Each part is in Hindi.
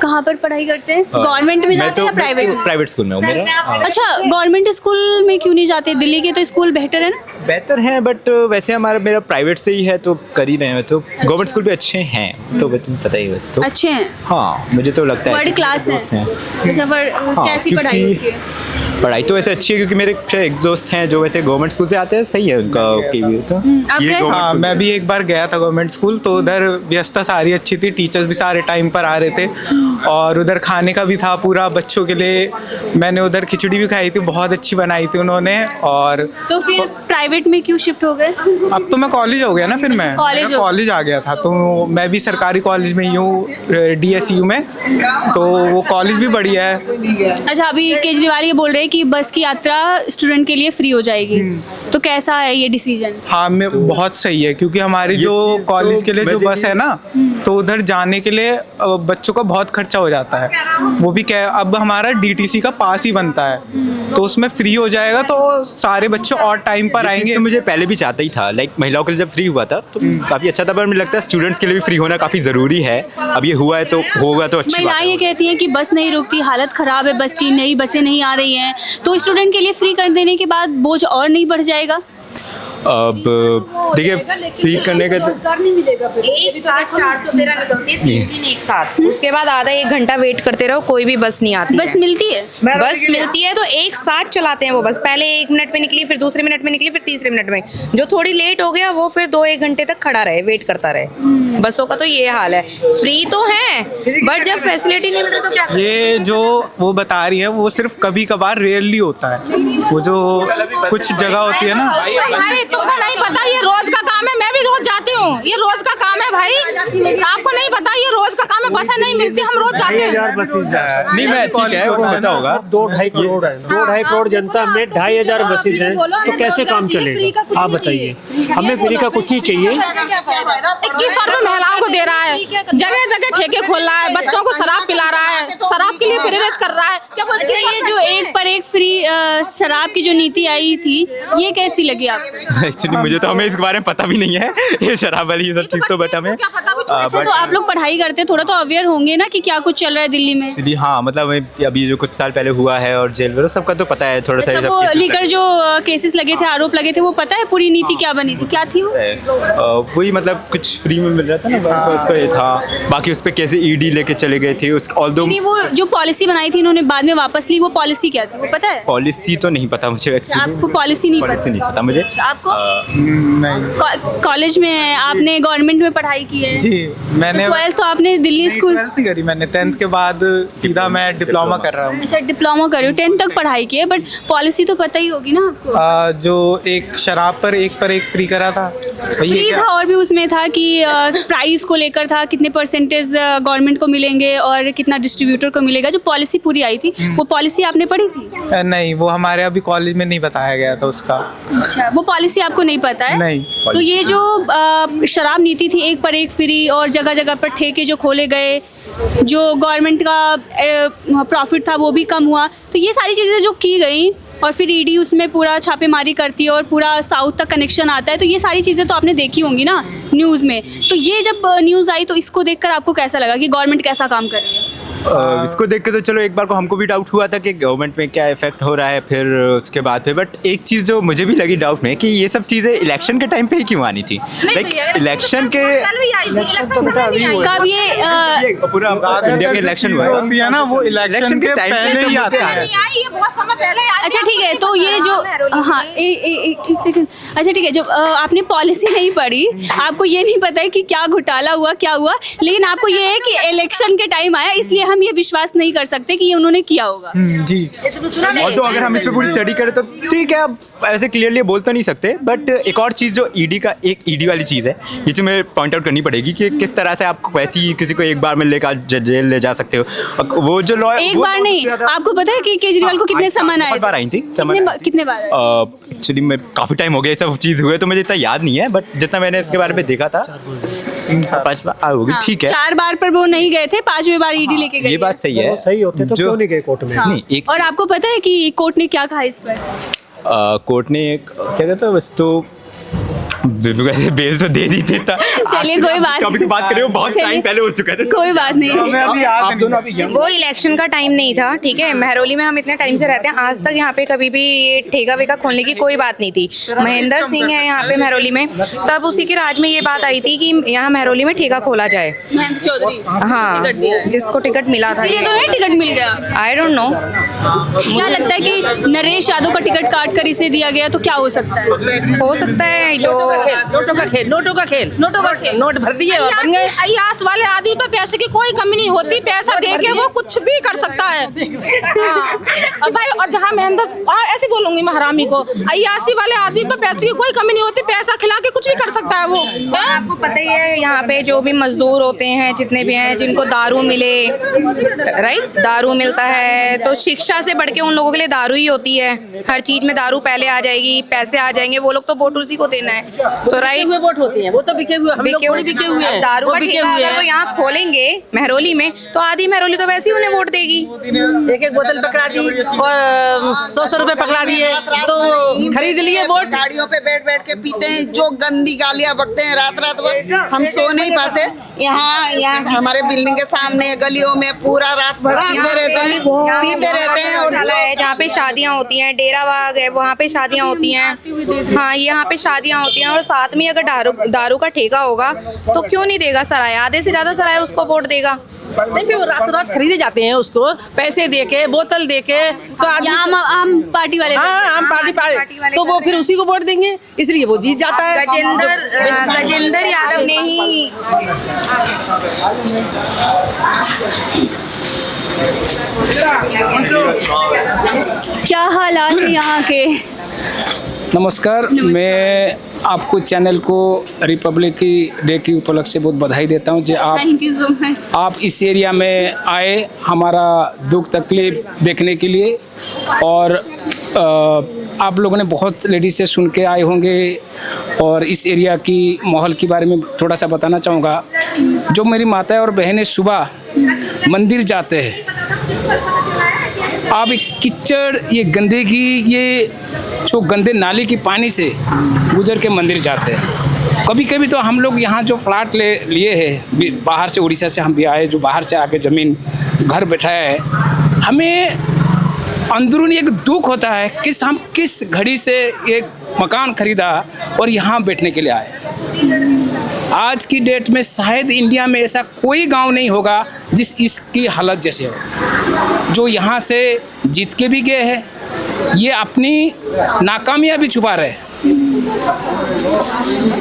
कहाँ पर पढ़ाई करते हैं? गवर्नमेंट में जाते हैं या प्राइवेट में? प्राइवेट स्कूल में हूँ मेरा। अच्छा, गवर्नमेंट स्कूल में क्यों नहीं जाते? दिल्ली के तो स्कूल बेहतर है ना? बेहतर है बट वैसे मेरा प्राइवेट से ही है तो कर ही रहे हैं। तो गवर्नमेंट स्कूल भी अच्छे हैं तो तुम्हें पता ही है वैसे तो। अच्छे हैं? हाँ मुझे तो लगता है वर्ल्ड क्लास है। अच्छा, कैसी पढ़ाई होती है? पढ़ाई तो वैसे अच्छी है क्योंकि मेरे एक दोस्त हैं जो वैसे गवर्नमेंट स्कूल से आते हैं, सही है उनका की भी तो। आप ये गए? government हाँ school मैं भी एक बार गया था गवर्नमेंट स्कूल, तो उधर व्यवस्था सारी अच्छी थी, टीचर्स भी सारे टाइम पर आ रहे थे और उधर खाने का भी था पूरा बच्चों के लिए। मैंने उधर खिचड़ी भी खाई थी, बहुत अच्छी बनाई थी उन्होंने। और तो फिर प्राइवेट में क्यों शिफ्ट हो गए? अब तो मैं कॉलेज हो गया ना, फिर मैं कॉलेज आ गया था, तो मैं भी सरकारी कॉलेज में ही हूँ DSU में, तो वो कॉलेज भी बढ़िया है। अच्छा, अभी केजरीवाल ये बोल रहे हैं कि बस की यात्रा स्टूडेंट के लिए फ्री हो जाएगी, तो कैसा है ये डिसीजन? हाँ मैं बहुत सही है क्योंकि हमारी जो कॉलेज के लिए जो बस है ना, तो उधर जाने के लिए बच्चों का बहुत खर्चा हो जाता है। वो भी क्या, अब हमारा DTC का पास ही बनता है तो उसमें फ्री हो जाएगा तो सारे बच्चे और टाइम पर आएंगे। तो मुझे पहले भी चाहता ही था, लाइक महिलाओं के लिए जब फ्री हुआ था तो काफ़ी अच्छा था, पर मुझे लगता है स्टूडेंट्स के लिए भी फ्री होना काफ़ी ज़रूरी है। अब ये हुआ है तो होगा तो अच्छी बात महिलाएं है। ये कहती हैं कि बस नहीं रुकती, हालत खराब है बस की, नई बसें नहीं आ रही हैं, तो स्टूडेंट के लिए फ्री कर देने के बाद बोझ और नहीं बढ़ जाएगा? अब देखिए फ्री करने का रोजगार नहीं मिलेगा फिर। एक साथ 413 निकलती है, 3 दिन एक साथ, उसके बाद आधा 1 घंटा वेट करते रहो, कोई भी बस नहीं आती बस है। मिलती है? बस मिलती है तो एक साथ चलाते हैं वो बस, पहले 1 मिनट में निकली, फिर दूसरे मिनट में निकली, फिर तीसरे मिनट में। जो थोड़ी लेट हो गया वो फिर 2-1 घंटे तक खड़ा रहे, वेट करता रहे। बसों का तो ये हाल है। फ्री तो है बट जब फैसिलिटी नहीं मिले तो क्या? ये जो वो बता रही है वो सिर्फ कभी कभार रेयरली होता है, वो जो कुछ जगह होती है ना। भाई तुमको नहीं पता, ये रोज का काम है, मैं भी रोज जाती हूँ, ये रोज का काम है भाई, आपको नहीं पता, ये रोज का काम है, बसें नहीं मिलती, हम रोज जाते हैं। नहीं मैं ठीक है वो पता होगा। 2-2.5 करोड़ है, 2-2.5 करोड़ जनता में 2,500 बसेज हैं, तो कैसे काम चलेगा? आप बताइए। हमें फ्री का कुछ नहीं चाहिए। 2100 रुपये महिलाओं को दे रहा है, जगह जगह ठेके खोल रहा है, बच्चों को शराब पिला रहा है, शराब के लिए प्रेरित कर रहा है। क्या बोलते अच्छा, ये जो एक पर एक फ्री शराब की जो नीति आई थी, ये कैसी लगी आपको? एक्चुअली मुझे तो हमें इसके बारे में पता भी नहीं है, ये शराब वाली ये सब चीज़ तो बट हमें। अच्छा, तो आप लोग पढ़ाई करते हैं, थोड़ा तो अवेयर होंगे ना कि क्या कुछ चल रहा है दिल्ली में? एक्चुअली हाँ मतलब अभी जो कुछ साल पहले हुआ है और जेल वगैरह सबका तो पता है थोड़ा सा। अच्छा, वो लीकर जो केसेस लगे थे, आरोप लगे थे, वो पता है पूरी नीति क्या बनी थी, क्या थी वो? वही मतलब कुछ फ्री में मिल रहा था ना, बस उसका ये था। बाकी उस पर कैसे ED लेके चले गए थे उस ऑल्दो नहीं, वो जो पॉलिसी बनाई थी इन्होंने बाद में वापस ली, वो पॉलिसी क्या थी वो पता है? पॉलिसी तो नहीं पता मुझे एक्चुअली। आपको पॉलिसी नहीं पॉलिसी नहीं पता? पता मुझे। अच्छा, आपको नहीं कॉलेज में आपने गवर्नमेंट में पढ़ाई की है? जी मैंने 12th तो आपने दिल्ली स्कूल? 12th ही करी मैंने, 10th के बाद सीधा मैं डिप्लोमा कर रहा हूँ। अच्छा, डिप्लोमा कर रहे हो, 10th तक पढ़ाई की है, बट पॉलिसी तो पता ही होगी ना आपको। जो एक शराब पर एक फ्री करा था, सही है फ्री क्या? था और भी उसमें था कि प्राइस को लेकर था, कितने परसेंटेज गवर्नमेंट को मिलेंगे और कितना डिस्ट्रीब्यूटर को मिलेगा, जो पॉलिसी पूरी आई थी वो पॉलिसी आपने पढ़ी थी? नहीं वो हमारे अभी कॉलेज में नहीं बताया गया था उसका। अच्छा, वो पॉलिसी आपको नहीं पता है? नहीं। तो ये जो शराब नीति थी, एक पर एक फ्री, और जगह जगह पर ठेके जो खोले गए, जो गवर्नमेंट का प्रॉफिट था वो भी कम हुआ, तो ये सारी चीज़ें जो की गई, और फिर ED उसमें पूरा छापेमारी करती है और पूरा साउथ तक कनेक्शन आता है, तो ये सारी चीज़ें तो आपने देखी होंगी ना न्यूज़ में। तो ये जब न्यूज़ आई तो इसको देखकर आपको कैसा लगा कि गवर्नमेंट कैसा काम कर रही है? इसको देख के तो चलो एक बार को हमको भी डाउट हुआ था कि गवर्नमेंट में क्या इफेक्ट हो रहा है, फिर उसके बाद फिर बट एक चीज़ जो मुझे भी लगी डाउट में कि ये सब चीज़ें इलेक्शन के टाइम पे ही क्यों आनी थी। लाइक इलेक्शन के कब ये पूरा इंडिया के इलेक्शन हुआ है होती है ना, वो इलेक्शन के टाइम पहले ही आते हैं। अच्छा ठीक है, तो ये जो हाँ एक सेकंड, अच्छा ठीक है, जब आपने पॉलिसी नहीं पढ़ी, आपको ये नहीं पता है कि क्या घोटाला हुआ क्या हुआ, लेकिन आपको ये है कि इलेक्शन के टाइम आया, इसलिए हम ये विश्वास नहीं कर सकते कि ये उन्होंने किया होगा। जी। और तो अगर हम इस पे पूरी स्टडी करें तो ठीक है, अब ऐसे क्लियरली बोल तो नहीं सकते, बट एक और चीज़ जो ED का एक ED वाली चीज़ है, ये चीज़ मैं पॉइंट आउट करनी पड़ेगी कि किस तरह से आप वैसी किसी को एक बार में लेकर जेल ले जा सकते हो। वो जो लॉ एक बार नहीं, आपको पता है कि केजरीवाल को कितने समन आए? बहुत बार आई थी कितने बार? एक्चुअली मैं काफ़ी टाइम हो गया ये सब चीज़ हुए तो मुझे इतना याद नहीं है, बट जितना मैंने इसके बारे में देखा था 3-5 बार होगी। ठीक है, 4 बार पर वो नहीं गए थे, 5वीं बार ED लेके गए। ये बात सही है। सही होते तो क्यों नहीं गए कोर्ट में? नहीं एक और आपको पता है कि कोर्ट ने क्या कहा इस पर? कोर्ट ने क्या कहता है बस तो बेल तो दे दी देता। चलिए कोई बात टॉपिक की बात करें, वो बहुत चलिए, टाइम पहले हो चुका है। कोई बात नहीं। हमें अभी याद आप नहीं दोनों है। अभी young वो इलेक्शन का टाइम नहीं था, ठीक है। महरौली में हम इतने टाइम से रहते हैं, आज तक यहाँ पे कभी भी ये ठेका वेका खोलने की कोई बात नहीं थी। महेंद्र सिंह है यहाँ पे महरौली में, तब उसी के राज में ये बात आई थी कि यहाँ महरौली में ठेका खोला जाए। महेंद्र चौधरी हाँ, जिसको टिकट मिला था। इसलिए तो नहीं टिकट मिल गया। आई डोंट नो, क्या लगता है कि नरेश यादव का टिकट काट कर इसे दिया गया, तो क्या हो सकता है? हो सकता है जो नोटों का खेल, नोटों का खेल, नोटों का खेल। नोट भर दिए और बन गए। अयास वाले आदमी पर पैसे की कोई कमी नहीं होती, पैसा दे के वो कुछ भी कर सकता है। हाँ। और भाई, और जहाँ महेंद्र, ऐसे बोलूंगी मैं हरामी को, अयासी वाले आदमी पर पैसे की कोई कमी नहीं होती, पैसा खिला के कुछ भी कर सकता है वो। आपको पता ही है यहाँ पे जो भी मजदूर होते हैं, जितने भी हैं, जिनको दारू मिले, राइट, दारू मिलता है, तो शिक्षा से बढ़ के उन लोगों के लिए दारू ही होती है। हर चीज में दारू पहले आ जाएगी, पैसे आ जाएंगे, वो लोग तो वोट उसी को देना है, तो राइट। हुए वोट होती हैं, वो तो बिके हुए, हम लोग थोड़ी बिके हुए हैं। दारू वो का बिके ठेका हुए अगर वो हैं। यहाँ खोलेंगे महरौली में, तो आधी महरौली तो वैसे ही उन्हें वोट देगी। एक एक बोतल पकड़ा दी और 100 रुपए पकड़ा दिए, तो खरीद लिए वोट। गाड़ियों पे बैठ बैठ के पीते हैं, जो गंदी गालियां बकते हैं रात रात भर, हम सो नहीं पाते। यहाँ हमारे बिल्डिंग के सामने गलियों में पूरा रात भर पीते रहते हैं और जहाँ पे शादियाँ होती हैं, डेरा बाग है, वहाँ पे शादियाँ होती हैं। हाँ, यहाँ पे शादियाँ होती हैं, और साथ में अगर दारू का ठेका होगा तो क्यों नहीं देगा सराय? आधे से ज्यादा सराय उसको वोट देगा। नहीं, फिर वो रात रात खरीदे जाते हैं उसको, पैसे दे के, बोतल दे के, तो आदमी, यहाँ आम पार्टी वाले। हाँ, आम पार्टी वाले तो वो फिर उसी को वोट देंगे, इसलिए वो जीत जाता है। गजेंद्र यादव ने ही क्या हालात है यहाँ के? नमस्कार, मैं आपको चैनल को रिपब्लिक डे की उपलक्ष्य से बहुत बधाई देता हूँ जो थैंक यू सो मच। आप इस एरिया में आए हमारा दुख तकलीफ देखने के लिए। और आप लोगों ने बहुत लेडीज से सुन के आए होंगे, और इस एरिया की माहौल के बारे में थोड़ा सा बताना चाहूँगा। जो मेरी माताएं और बहनें सुबह मंदिर जाते हैं, आप कीचड़, ये गंदगी, ये जो गंदे नाले की पानी से गुजर के मंदिर जाते हैं। कभी कभी तो हम लोग यहाँ जो फ्लैट लिए हैं, बाहर से, उड़ीसा से हम भी आए, जो बाहर से आके ज़मीन घर बैठाया है, हमें अंदरूनी एक दुख होता है कि हम किस घड़ी से एक मकान खरीदा और यहाँ बैठने के लिए आए। आज की डेट में शायद इंडिया में ऐसा कोई गांव नहीं होगा जिस इसकी हालत जैसे हो। जो यहाँ से जीत के भी गए हैं, ये अपनी नाकामियां भी छुपा रहे हैं,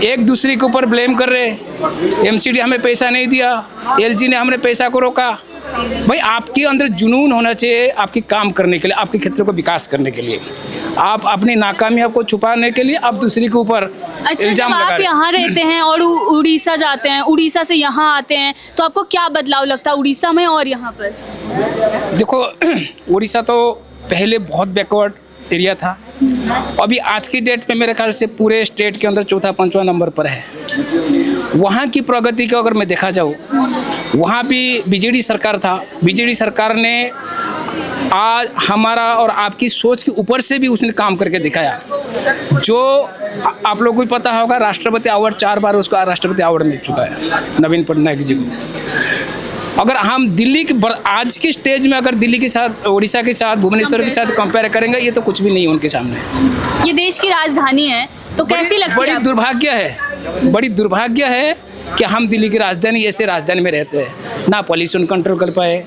एक दूसरे के ऊपर ब्लेम कर रहे हैं। एमसीडी हमें पैसा नहीं दिया, एलजी ने हमने पैसा को रोका। भाई, आपके अंदर जुनून होना चाहिए आपके काम करने के लिए, आपके क्षेत्र को विकास करने के लिए। आप अपनी नाकामियां को छुपाने के लिए आप दूसरे के ऊपर अच्छा, इल्जाम जब लगा आप रहे हैं। यहाँ रहते हैं और उड़ीसा जाते हैं, उड़ीसा से यहाँ आते हैं, तो आपको क्या बदलाव लगता है उड़ीसा में और यहाँ पर? देखो, उड़ीसा तो पहले बहुत बैकवर्ड एरिया था, अभी आज की डेट में मेरे ख्याल से पूरे स्टेट के अंदर चौथा पांचवा नंबर पर है। वहाँ की प्रगति को अगर मैं देखा जाऊँ, वहाँ भी बीजेडी सरकार था, बीजेडी सरकार ने आज हमारा और आपकी सोच के ऊपर से भी उसने काम करके दिखाया। जो आप लोगों को पता होगा, राष्ट्रपति अवार्ड 4 बार उसको राष्ट्रपति अवार्ड मिल चुका है नवीन पटनायक जी को। अगर हम दिल्ली के आज के स्टेज में अगर दिल्ली के साथ, उड़ीसा के साथ, भुवनेश्वर के साथ कंपेयर करेंगे, ये तो कुछ भी नहीं उनके सामने। ये देश की राजधानी है, तो कैसी लगती है? बड़ी दुर्भाग्य है, बड़ी दुर्भाग्य है कि हम दिल्ली की राजधानी, ऐसे राजधानी में रहते हैं, ना पॉल्यूशन कंट्रोल कर पाए,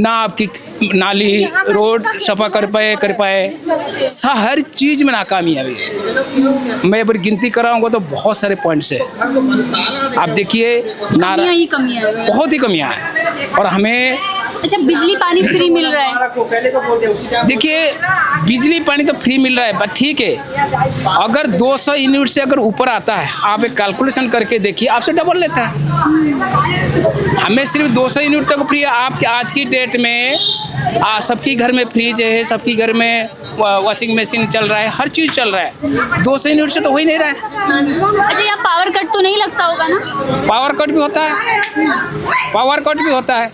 ना आपकी नाली रोड सफा कर पाए, हर चीज़ में नाकामी है। मैं अगर गिनती कराऊंगा तो बहुत सारे पॉइंट्स है। आप देखिए, कमियां ही कमियां हैं। बहुत ही कमियां हैं। और हमें, अच्छा, बिजली पानी फ्री मिल रहा है? देखिए, बिजली पानी तो फ्री मिल रहा है, बट ठीक है, अगर 200 यूनिट से अगर ऊपर आता है, आप एक कैलकुलेशन करके देखिए, आपसे डबल लेता है। हमें सिर्फ 200 यूनिट तक फ्री है। आपके आज की डेट में सबकी घर में फ्रिज है, सबकी घर में वॉशिंग मशीन चल रहा है, हर चीज़ चल रहा है। 200 यूनिट से तो हो ही नहीं रहा है। अच्छा, यहाँ पावर कट तो नहीं लगता होगा ना? पावर कट भी होता है, पावर कट भी होता है।